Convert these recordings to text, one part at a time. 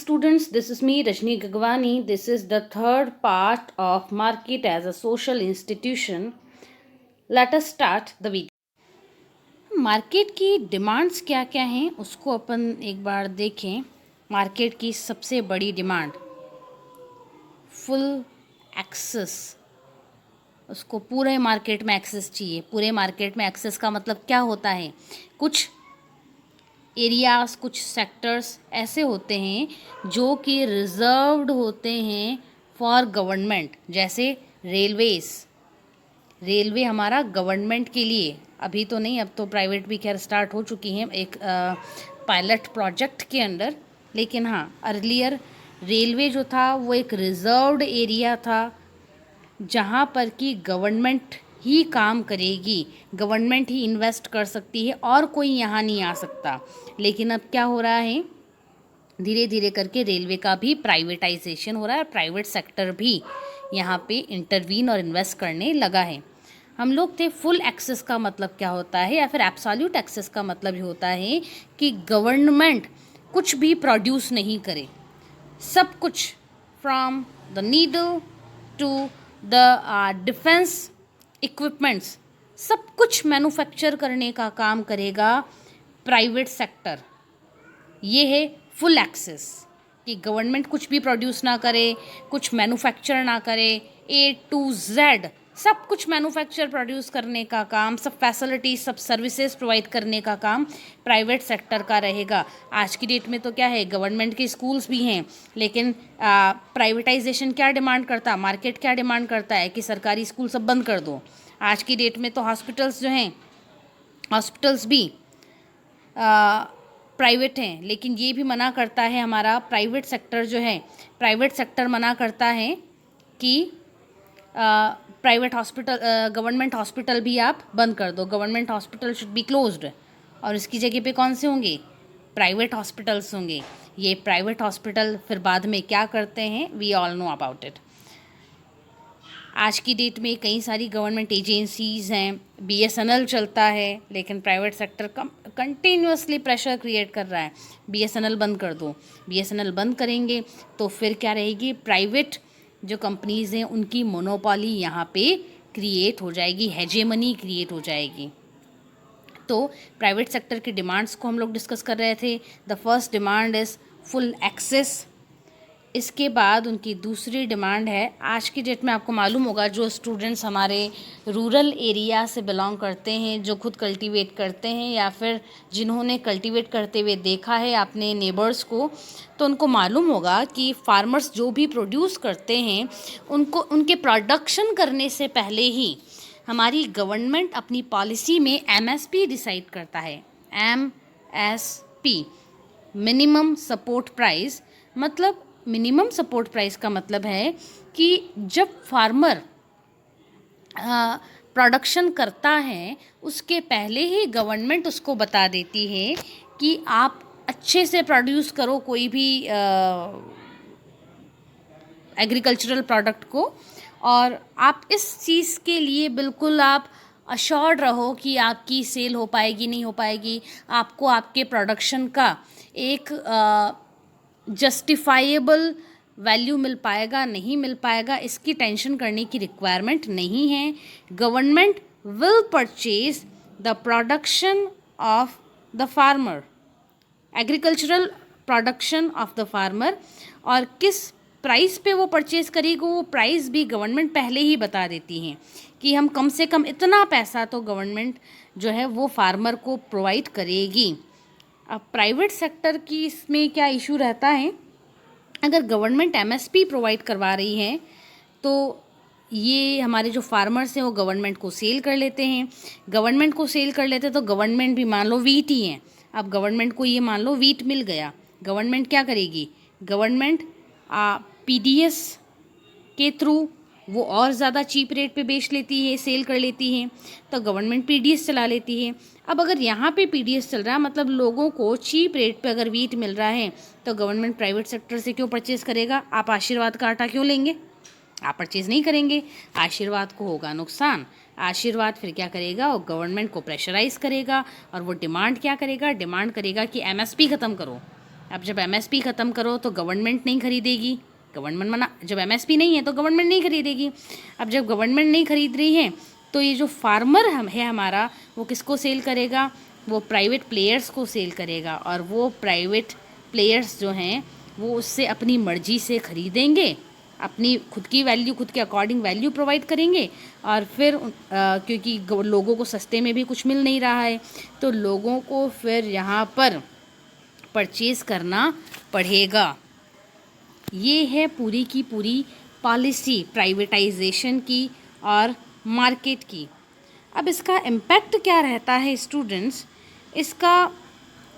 students, this is me Rajni Gagwani. This is the third part of market as a social institution. Let us start the video. Market की demands क्या क्या हैं उसको अपन एक बार देखें. Market की सबसे बड़ी डिमांड फुल एक्सेस. उसको पूरे मार्केट में एक्सेस चाहिए. पूरे मार्केट में एक्सेस का मतलब क्या होता है? कुछ एरियाज़, कुछ सेक्टर्स ऐसे होते हैं जो कि रिजर्व्ड होते हैं फॉर गवर्नमेंट. जैसे रेलवे हमारा गवर्नमेंट के लिए, अभी तो नहीं, अब तो प्राइवेट भी खैर स्टार्ट हो चुकी हैं एक पायलट प्रोजेक्ट के अंदर. लेकिन हाँ, अर्लियर रेलवे जो था वो एक रिजर्व्ड एरिया था जहाँ पर कि गवर्नमेंट ही काम करेगी, गवर्नमेंट ही इन्वेस्ट कर सकती है और कोई यहाँ नहीं आ सकता. लेकिन अब क्या हो रहा है, धीरे धीरे करके रेलवे का भी प्राइवेटाइजेशन हो रहा है और प्राइवेट सेक्टर भी यहाँ पे इंटरवीन और इन्वेस्ट करने लगा है. हम लोग थे फुल एक्सेस का मतलब क्या होता है, या फिर एब्सोल्यूट एक्सेस का मतलब ही होता है कि गवर्नमेंट कुछ भी प्रोड्यूस नहीं करे. सब कुछ from the needle to the defence equipments, सब कुछ मैन्युफैक्चर करने का काम करेगा प्राइवेट सेक्टर. ये है फुल एक्सेस, कि गवर्नमेंट कुछ भी प्रोड्यूस ना करे, कुछ मैन्युफैक्चर ना करे. A to Z सब कुछ मैन्युफैक्चर प्रोड्यूस करने का काम, सब फैसिलिटीज, सब सर्विसेज प्रोवाइड करने का काम प्राइवेट सेक्टर का रहेगा. आज की डेट में तो क्या है, गवर्नमेंट के स्कूल्स भी हैं, लेकिन प्राइवेटाइजेशन क्या डिमांड करता है, मार्केट क्या डिमांड करता है कि सरकारी स्कूल सब बंद कर दो. आज की डेट में तो हॉस्पिटल्स जो हैं, हॉस्पिटल्स भी प्राइवेट हैं, लेकिन ये भी मना करता है हमारा प्राइवेट सेक्टर जो है, प्राइवेट सेक्टर मना करता है कि प्राइवेट हॉस्पिटल, गवर्नमेंट हॉस्पिटल भी आप बंद कर दो. Government hospital should be closed और इसकी जगह पे कौन से होंगे, प्राइवेट हॉस्पिटल्स होंगे. ये प्राइवेट हॉस्पिटल फिर बाद में क्या करते हैं, we all know about it. आज की डेट में कई सारी गवर्नमेंट एजेंसीज़ हैं, BSNL चलता है, लेकिन private sector continuously pressure create कर रहा है, BSNL बंद कर दो. BSNL बंद करेंगे तो फिर क्या रहेगी, प्राइवेट जो कंपनीज़ हैं उनकी मोनोपोली यहाँ पे क्रिएट हो जाएगी, हेजेमनी क्रिएट हो जाएगी. तो प्राइवेट सेक्टर की डिमांड्स को हम लोग डिस्कस कर रहे थे. The first demand is full access. इसके बाद उनकी दूसरी डिमांड है, आज की डेट में आपको मालूम होगा, जो स्टूडेंट्स हमारे रूरल एरिया से बिलोंग करते हैं, जो खुद कल्टीवेट करते हैं या फिर जिन्होंने कल्टीवेट करते हुए देखा है अपने नेबर्स को, तो उनको मालूम होगा कि फार्मर्स जो भी प्रोड्यूस करते हैं उनको, उनके प्रोडक्शन करने से पहले ही हमारी गवर्नमेंट अपनी पॉलिसी में MSP डिसाइड करता है. MSP, minimum support price. मतलब मिनिमम सपोर्ट प्राइस का मतलब है कि जब फार्मर प्रोडक्शन करता है उसके पहले ही गवर्नमेंट उसको बता देती है कि आप अच्छे से प्रोड्यूस करो कोई भी एग्रीकल्चरल प्रोडक्ट को, और आप इस चीज़ के लिए बिल्कुल आप अश्योर्ड रहो कि आपकी सेल हो पाएगी नहीं हो पाएगी, आपको आपके प्रोडक्शन का एक जस्टिफाइएबल वैल्यू मिल पाएगा नहीं मिल पाएगा, इसकी टेंशन करने की रिक्वायरमेंट नहीं है. Government will purchase the production of the farmer, agricultural production of the farmer, और किस प्राइस पे वो परचेज़ करेगी वो प्राइस भी गवर्नमेंट पहले ही बता देती हैं कि हम कम से कम इतना पैसा तो गवर्नमेंट जो है वो फार्मर को प्रोवाइड करेगी. अब प्राइवेट सेक्टर की इसमें क्या इशू रहता है, अगर गवर्नमेंट MSP प्रोवाइड करवा रही है तो ये हमारे जो फार्मर्स हैं वो गवर्नमेंट को सेल कर लेते हैं. गवर्नमेंट को सेल कर लेते तो गवर्नमेंट भी, मान लो वीट ही है, अब गवर्नमेंट को ये मान लो वीट मिल गया, गवर्नमेंट क्या करेगी, गवर्नमेंट PDS के थ्रू वो और ज़्यादा चीप रेट पे बेच लेती है, सेल कर लेती है, तो गवर्नमेंट PDS चला लेती है. अब अगर यहाँ पे PDS चल रहा है, मतलब लोगों को चीप रेट पे अगर वीट मिल रहा है, तो गवर्नमेंट प्राइवेट सेक्टर से क्यों परचेज़ करेगा. आप आशीर्वाद का आटा क्यों लेंगे, आप परचेज़ नहीं करेंगे, आशीर्वाद को होगा नुकसान. आशीर्वाद फिर क्या करेगा, वो गवर्नमेंट को प्रेशराइज़ करेगा और वो डिमांड क्या करेगा, डिमांड करेगा कि MSP ख़त्म करो. अब जब एमएसपी ख़त्म करो तो गवर्नमेंट नहीं खरीदेगी, गवर्नमेंट मना, जब एमएसपी नहीं है तो गवर्नमेंट नहीं खरीदेगी। अब जब गवर्नमेंट नहीं खरीद रही है तो ये जो फार्मर है हमारा, वो किसको सेल करेगा, वो प्राइवेट प्लेयर्स को सेल करेगा, और वो प्राइवेट प्लेयर्स जो हैं वो उससे अपनी मर्जी से खरीदेंगे, अपनी खुद की वैल्यू, खुद के अकॉर्डिंग वैल्यू प्रोवाइड करेंगे। और फिर क्योंकि लोगों को सस्ते में भी कुछ मिल नहीं रहा है तो लोगों को फिर यहाँ पर परचेज़ करना पड़ेगा। ये है पूरी की पूरी पॉलिसी प्राइवेटाइजेशन की और मार्केट की। अब इसका इम्पैक्ट क्या रहता है स्टूडेंट्स, इसका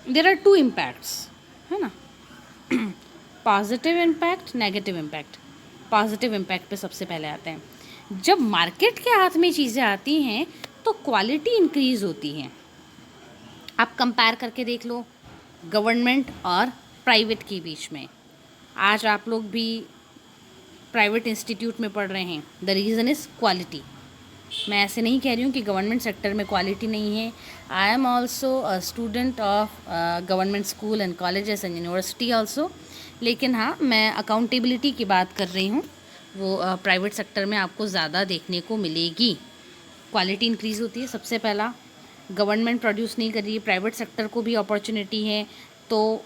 देयर आर 2 इम्पैक्ट्स, है ना, positive impact, negative impact. Positive impact पे सबसे पहले आते हैं। जब मार्केट के हाथ में चीज़ें आती हैं तो क्वालिटी इंक्रीज़ होती है। आप कंपेयर करके देख लो गवर्नमेंट और प्राइवेट के बीच में। आज आप लोग भी प्राइवेट इंस्टीट्यूट में पढ़ रहे हैं, द रीज़न इज़ क्वालिटी। मैं ऐसे नहीं कह रही हूँ कि गवर्नमेंट सेक्टर में क्वालिटी नहीं है। I am also a student of government school and colleges and university also, लेकिन हाँ, मैं अकाउंटेबिलिटी की बात कर रही हूँ। वो प्राइवेट सेक्टर में आपको ज़्यादा देखने को मिलेगी। क्वालिटी इंक्रीज़ होती है, सबसे पहला। गवर्नमेंट प्रोड्यूस नहीं कर रही है, प्राइवेट सेक्टर को भी अपॉर्चुनिटी है, तो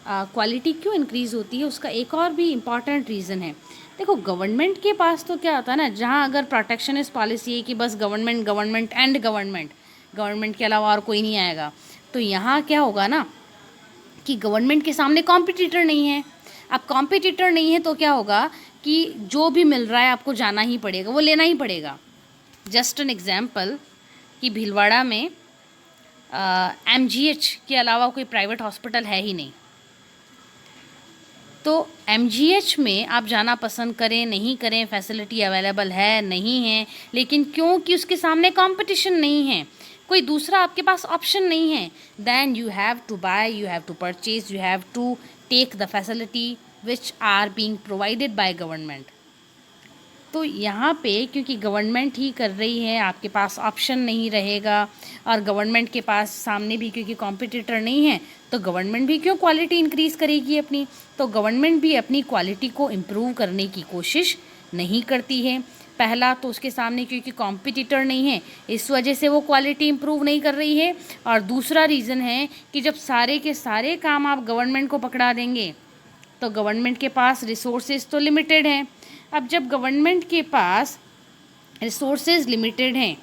क्वालिटी क्यों इंक्रीज़ होती है, उसका एक और भी इम्पॉर्टेंट रीज़न है। देखो, गवर्नमेंट के पास तो क्या होता है ना, जहाँ अगर प्रोटेक्शनिस्ट पॉलिसी है कि बस government government and government, government के अलावा और कोई नहीं आएगा, तो यहाँ क्या होगा ना कि गवर्नमेंट के सामने कॉम्पिटिटर नहीं है। अब कॉम्पिटिटर नहीं है तो क्या होगा कि जो भी मिल रहा है आपको जाना ही पड़ेगा, वो लेना ही पड़ेगा। जस्ट एन एग्जाम्पल कि भीलवाड़ा में MGH के अलावा कोई प्राइवेट हॉस्पिटल है ही नहीं, तो MGH में आप जाना पसंद करें नहीं करें, फैसिलिटी अवेलेबल है नहीं है, लेकिन क्योंकि उसके सामने कंपटीशन नहीं है, कोई दूसरा आपके पास ऑप्शन नहीं है, then you have to buy, you have to purchase, you have to take the facility which are being provided by government. तो यहाँ पे क्योंकि गवर्नमेंट ही कर रही है, आपके पास ऑप्शन नहीं रहेगा, और गवर्नमेंट के पास सामने भी क्योंकि कॉम्पिटिटर नहीं है, तो गवर्नमेंट भी क्यों क्वालिटी इंक्रीज़ करेगी अपनी, तो गवर्नमेंट भी अपनी क्वालिटी को इम्प्रूव करने की कोशिश नहीं करती है। पहला तो उसके सामने क्योंकि कॉम्पिटिटर नहीं है, इस वजह से वो क्वालिटी इम्प्रूव नहीं कर रही है। और दूसरा रीज़न है कि जब सारे के सारे काम आप गवर्नमेंट को पकड़ा देंगे तो गवर्नमेंट के पास रिसोर्सेज तो लिमिटेड हैं। अब जब गवर्नमेंट के पास रिसोर्सेज लिमिटेड हैं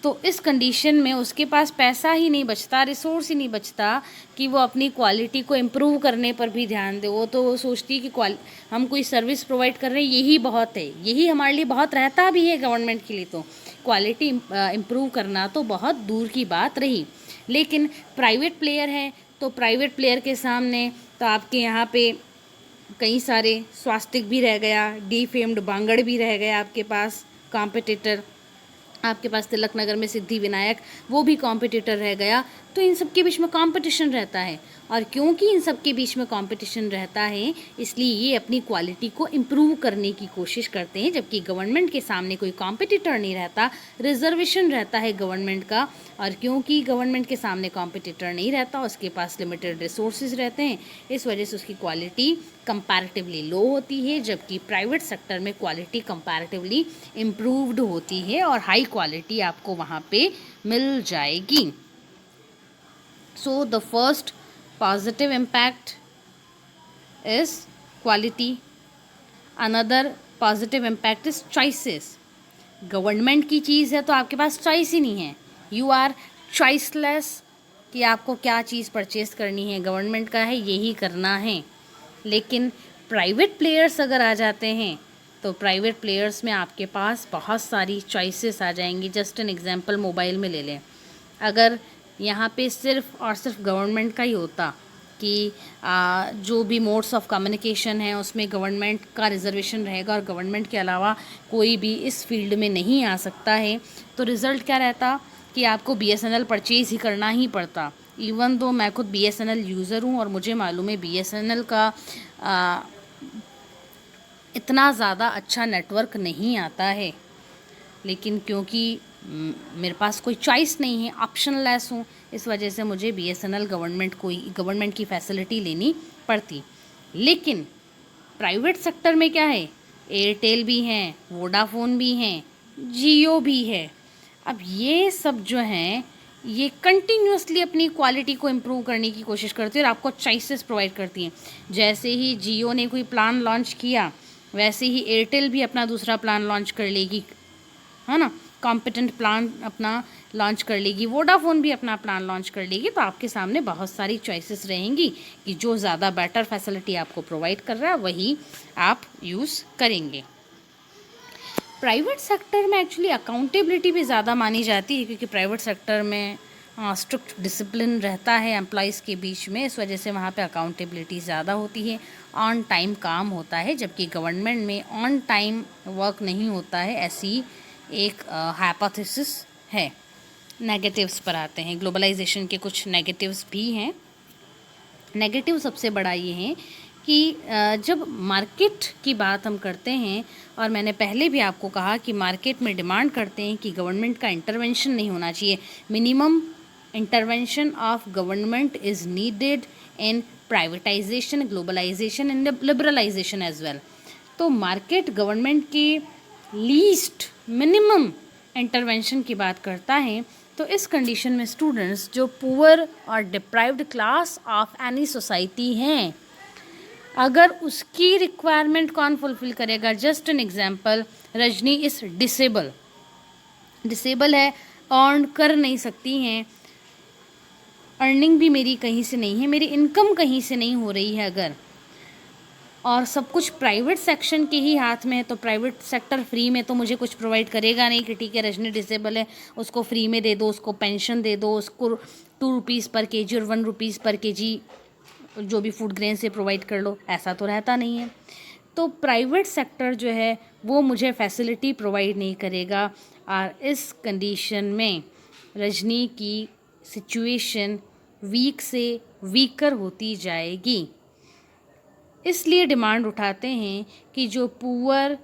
तो इस कंडीशन में उसके पास पैसा ही नहीं बचता, रिसोर्स ही नहीं बचता कि वो अपनी क्वालिटी को इम्प्रूव करने पर भी ध्यान दे। वो तो वो सोचती है कि हम कोई सर्विस प्रोवाइड कर रहे हैं, यही बहुत है, यही हमारे लिए बहुत रहता भी है गवर्नमेंट के लिए, तो क्वालिटी इम्प्रूव करना तो बहुत दूर की बात रही। लेकिन प्राइवेट प्लेयर है तो प्राइवेट प्लेयर के सामने तो आपके यहाँ पे कई सारे स्वास्तिक भी रह गया, डीफेम्ड बांगड़ भी रह गया आपके पास कॉम्पिटिटर, आपके पास तिलक नगर में सिद्धि विनायक, वो भी कॉम्पिटिटर रह गया। तो इन सब के बीच में कंपटीशन रहता है, और क्योंकि इन सब के बीच में कंपटीशन रहता है इसलिए ये अपनी क्वालिटी को इम्प्रूव करने की कोशिश करते हैं, जबकि गवर्नमेंट के सामने कोई कंपटीटर नहीं रहता, रिजर्वेशन रहता है गवर्नमेंट का। और क्योंकि गवर्नमेंट के सामने कंपटीटर नहीं रहता, उसके पास लिमिटेड रिसोर्सेज रहते हैं, इस वजह से उसकी क्वालिटी कंपैरेटिवली लो होती है, जबकि प्राइवेट सेक्टर में क्वालिटी कंपैरेटिवली इम्प्रूव्ड होती है और हाई क्वालिटी आपको वहाँ पे मिल जाएगी। So the first positive impact is quality. Another positive impact is choices. Government की चीज़ है तो आपके पास चॉइस ही नहीं है, यू आर चॉइसलेस कि आपको क्या चीज़ परचेज करनी है, गवर्नमेंट का है यही करना है। लेकिन प्राइवेट प्लेयर्स अगर आ जाते हैं तो प्राइवेट प्लेयर्स में आपके पास बहुत सारी चॉइसेस आ जाएंगी। जस्ट एन एग्जांपल मोबाइल में ले लें, अगर यहाँ पे सिर्फ और सिर्फ गवर्नमेंट का ही होता कि जो भी मोड्स ऑफ कम्युनिकेशन है उसमें गवर्नमेंट का रिजर्वेशन रहेगा और गवर्नमेंट के अलावा कोई भी इस फील्ड में नहीं आ सकता है, तो रिज़ल्ट क्या रहता कि आपको BSNL परचेज़ ही करना ही पड़ता। इवन दो मैं खुद BSNL यूज़र हूँ और मुझे मालूम है BSNL का इतना ज़्यादा अच्छा नेटवर्क नहीं आता है, लेकिन क्योंकि मेरे पास कोई चॉइस नहीं है, ऑप्शन लेस हूँ, इस वजह से मुझे BSNL गवर्नमेंट की फैसिलिटी लेनी पड़ती। लेकिन प्राइवेट सेक्टर में क्या है, एयरटेल भी हैं, वोडाफोन भी हैं, जियो भी है। अब ये सब जो हैं ये कंटिन्यूसली अपनी क्वालिटी को इम्प्रूव करने की कोशिश करती है और आपको चॉइसेस प्रोवाइड करती हैं। जैसे ही जियो ने कोई प्लान लॉन्च किया वैसे ही एयरटेल भी अपना दूसरा प्लान लॉन्च कर लेगी, है ना, कॉम्पिटेंट प्लान अपना लॉन्च कर लेगी, वोडाफोन भी अपना प्लान लॉन्च कर लेगी। तो आपके सामने बहुत सारी चॉइसेस रहेंगी कि जो ज़्यादा बेटर फैसिलिटी आपको प्रोवाइड कर रहा है वही आप यूज़ करेंगे। प्राइवेट सेक्टर में एक्चुअली अकाउंटेबिलिटी भी ज़्यादा मानी जाती है, क्योंकि प्राइवेट सेक्टर में स्ट्रिक्ट डिसिप्लिन रहता है एम्प्लॉयज़ के बीच में, इस वजह से वहाँ पे अकाउंटेबिलिटी ज़्यादा होती है, ऑन टाइम काम होता है। जबकि गवर्नमेंट में ऑन टाइम वर्क नहीं होता है, ऐसी एक हाइपोथेसिस है। नेगेटिव्स पर आते हैं। ग्लोबलाइजेशन के कुछ नेगेटिव्स भी हैं। नेगेटिव सबसे बड़ा ये है कि जब मार्केट की बात हम करते हैं, और मैंने पहले भी आपको कहा कि मार्केट में डिमांड करते हैं कि गवर्नमेंट का इंटरवेंशन नहीं होना चाहिए, minimum intervention of government is needed in privatisation, globalisation and liberalisation as well. तो मार्केट गवर्नमेंट के लीस्ट मिनिमम इंटरवेंशन की बात करता है। तो इस कंडीशन में स्टूडेंट्स जो पुअर और deprived class of any society हैं, अगर उसकी रिक्वायरमेंट कौन फुलफ़िल करेगा? जस्ट एन एग्जांपल, रजनी इस डिसेबल है, अर्न कर नहीं सकती हैं, अर्निंग भी मेरी कहीं से नहीं है, मेरी इनकम कहीं से नहीं हो रही है अगर, और सब कुछ प्राइवेट सेक्शन के ही हाथ में है, तो प्राइवेट सेक्टर फ्री में तो मुझे कुछ प्रोवाइड करेगा नहीं कि ठीक है रजनी डिसेबल है, उसको फ्री में दे दो, उसको पेंशन दे दो, उसको 2 रुपीज़ पर केजी और 1 रुपीज़ पर केजी जो भी फूड ग्रेन से प्रोवाइड कर लो, ऐसा तो रहता नहीं है। तो प्राइवेट सेक्टर जो है वो मुझे फैसिलिटी प्रोवाइड नहीं करेगा, और इस कंडीशन में रजनी की सिचुएशन वीक से वीकर होती जाएगी। इसलिए डिमांड उठाते हैं कि जो poor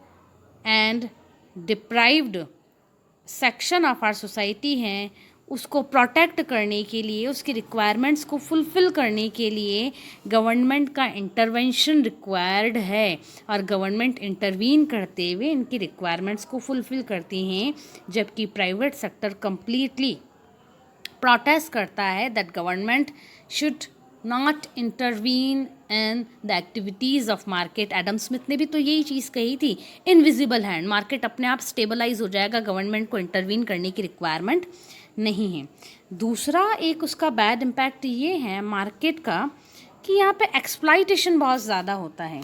and deprived section of our society हैं उसको प्रोटेक्ट करने के लिए, उसकी रिक्वायरमेंट्स को फुलफ़िल करने के लिए गवर्नमेंट का इंटरवेंशन रिक्वायर्ड है, और गवर्नमेंट इंटरवीन करते हुए इनकी रिक्वायरमेंट्स को फुलफ़िल करती हैं। जबकि प्राइवेट सेक्टर कम्प्लीटली प्रोटेस्ट करता है that government should not intervene in the activities of market. Adam Smith ने भी तो यही चीज़ कही थी, इनविजिबल हैंड, मार्केट अपने आप स्टेबलाइज हो जाएगा, गवर्नमेंट को इंटरवीन करने की रिक्वायरमेंट नहीं है। दूसरा एक उसका बैड इम्पैक्ट ये है मार्केट का कि यहाँ पे एक्सप्लॉइटेशन बहुत ज़्यादा होता है,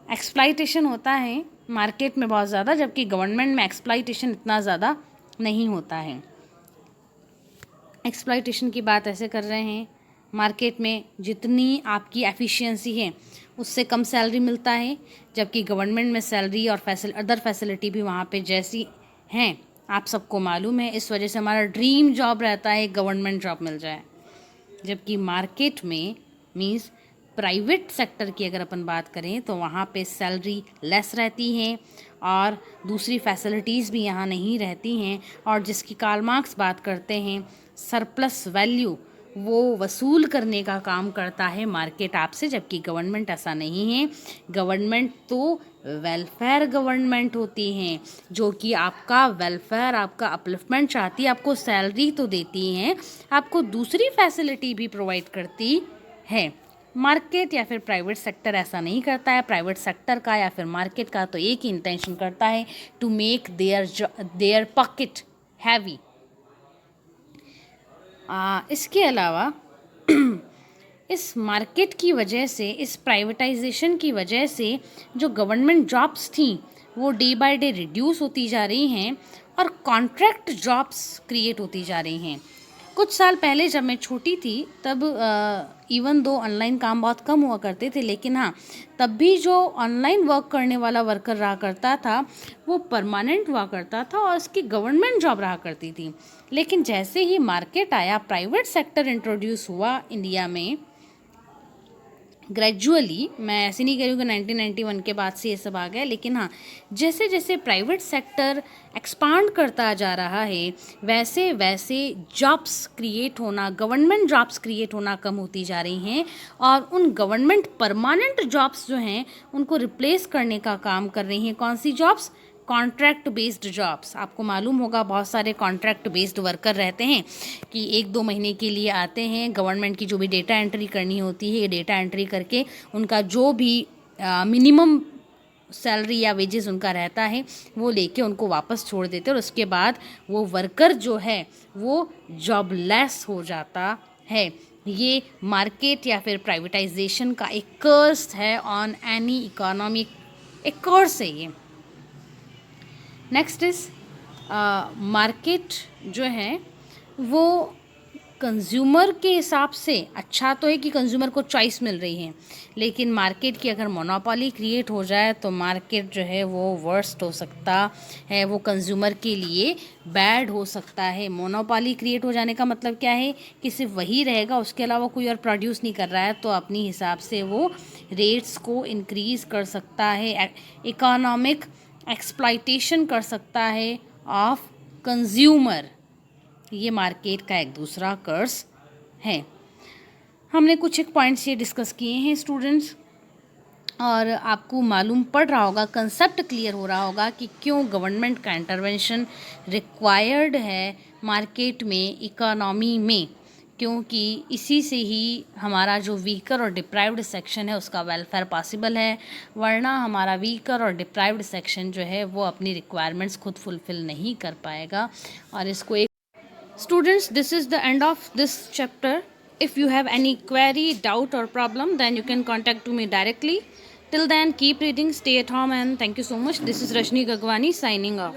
एक्सप्लॉइटेशन होता है मार्केट में बहुत ज़्यादा, जबकि गवर्नमेंट में एक्सप्लॉइटेशन इतना ज़्यादा नहीं होता है। एक्सप्लॉइटेशन की बात ऐसे कर रहे हैं, मार्केट में जितनी आपकी एफिशिएंसी है उससे कम सैलरी मिलता है, जबकि गवर्नमेंट में सैलरी और अदर फैसिलिटी भी वहाँ पे जैसी हैं आप सबको मालूम है। इस वजह से हमारा ड्रीम जॉब रहता है गवर्नमेंट जॉब मिल जाए, जबकि मार्केट में मीन्स प्राइवेट सेक्टर की अगर अपन बात करें तो वहाँ पे सैलरी लेस रहती हैं और दूसरी फैसिलिटीज़ भी यहाँ नहीं रहती हैं, और जिसकी कार्ल मार्क्स बात करते हैं सरप्लस वैल्यू वो वसूल करने का काम करता है मार्केट आपसे, जबकि गवर्नमेंट ऐसा नहीं है। गवर्नमेंट तो वेलफेयर गवर्नमेंट होती हैं जो कि आपका वेलफेयर, आपका अपलिफ्टमेंट चाहती है, आपको सैलरी तो देती हैं, आपको दूसरी फैसिलिटी भी प्रोवाइड करती है। मार्केट या फिर प्राइवेट सेक्टर ऐसा नहीं करता है। प्राइवेट सेक्टर का या फिर मार्केट का तो एक ही इंटेंशन करता है, to make their pocket heavy. इसके अलावा इस मार्केट की वजह से, इस प्राइवेटाइजेशन की वजह से जो गवर्नमेंट जॉब्स थी वो डे बाय डे रिड्यूस होती जा रही हैं और कॉन्ट्रैक्ट जॉब्स क्रिएट होती जा रही हैं। कुछ साल पहले जब मैं छोटी थी तब इवन दो ऑनलाइन काम बहुत कम हुआ करते थे, लेकिन हाँ तब भी जो ऑनलाइन वर्क करने वाला वर्कर रहा करता था वो परमानेंट हुआ करता था और उसकी गवर्नमेंट जॉब रहा करती थी। लेकिन जैसे ही मार्केट आया, प्राइवेट सेक्टर इंट्रोड्यूस हुआ इंडिया में, ग्रेजुअली, मैं ऐसे नहीं कह रही हूँ कि 1991 के बाद से ये सब आ गया, लेकिन हाँ, जैसे जैसे प्राइवेट सेक्टर एक्सपांड करता जा रहा है वैसे वैसे जॉब्स क्रिएट होना, गवर्नमेंट जॉब्स क्रिएट होना कम होती जा रही हैं, और उन गवर्नमेंट परमानेंट जॉब्स जो हैं उनको रिप्लेस करने का काम कर रही हैं कौन सी जॉब्स? Contract based jobs. आपको मालूम होगा बहुत सारे कॉन्ट्रैक्ट बेस्ड वर्कर रहते हैं कि 1-2 महीने के लिए आते हैं, गवर्नमेंट की जो भी डेटा एंट्री करनी होती है, ये डेटा एंट्री करके उनका जो भी मिनिमम सैलरी या वेजेस उनका रहता है वो लेके उनको वापस छोड़ देते हैं, और उसके बाद वो वर्कर जो है वो जॉबलेस हो जाता है। ये मार्केट या फिर प्राइवेटाइजेशन का एक कर्स है ऑन एनी इकोनॉमिक, एक कर्स है ये। नेक्स्ट इज़ मार्केट जो है वो कंज्यूमर के हिसाब से अच्छा तो है कि कंज्यूमर को चॉइस मिल रही है, लेकिन मार्केट की अगर मोनोपोली क्रिएट हो जाए तो मार्केट जो है वो वर्स्ट हो सकता है, वो कंज्यूमर के लिए बैड हो सकता है। मोनोपोली क्रिएट हो जाने का मतलब क्या है कि सिर्फ वही रहेगा, उसके अलावा कोई और प्रोड्यूस नहीं कर रहा है, तो अपनी हिसाब से वो रेट्स को इंक्रीज़ कर सकता है, इकोनॉमिक एक्सप्लॉइटेशन कर सकता है ऑफ कंज्यूमर। ये मार्केट का एक दूसरा कर्स है। हमने कुछ एक पॉइंट्स ये डिस्कस किए हैं स्टूडेंट्स, और आपको मालूम पड़ रहा होगा, कंसेप्ट क्लियर हो रहा होगा कि क्यों गवर्नमेंट का इंटरवेंशन रिक्वायर्ड है मार्केट में, इकोनॉमी में, क्योंकि इसी से ही हमारा जो वीकर और डिप्राइव्ड सेक्शन है उसका वेलफेयर पॉसिबल है, वरना हमारा वीकर और डिप्राइव्ड सेक्शन जो है वो अपनी रिक्वायरमेंट्स खुद फुलफ़िल नहीं कर पाएगा। और इसको एक Students, this is the end of this chapter. If you have any query, doubt or problem, then you can contact to me directly. Till then, keep reading, stay at home, and thank you so much. This is Rashni Gagwani signing off.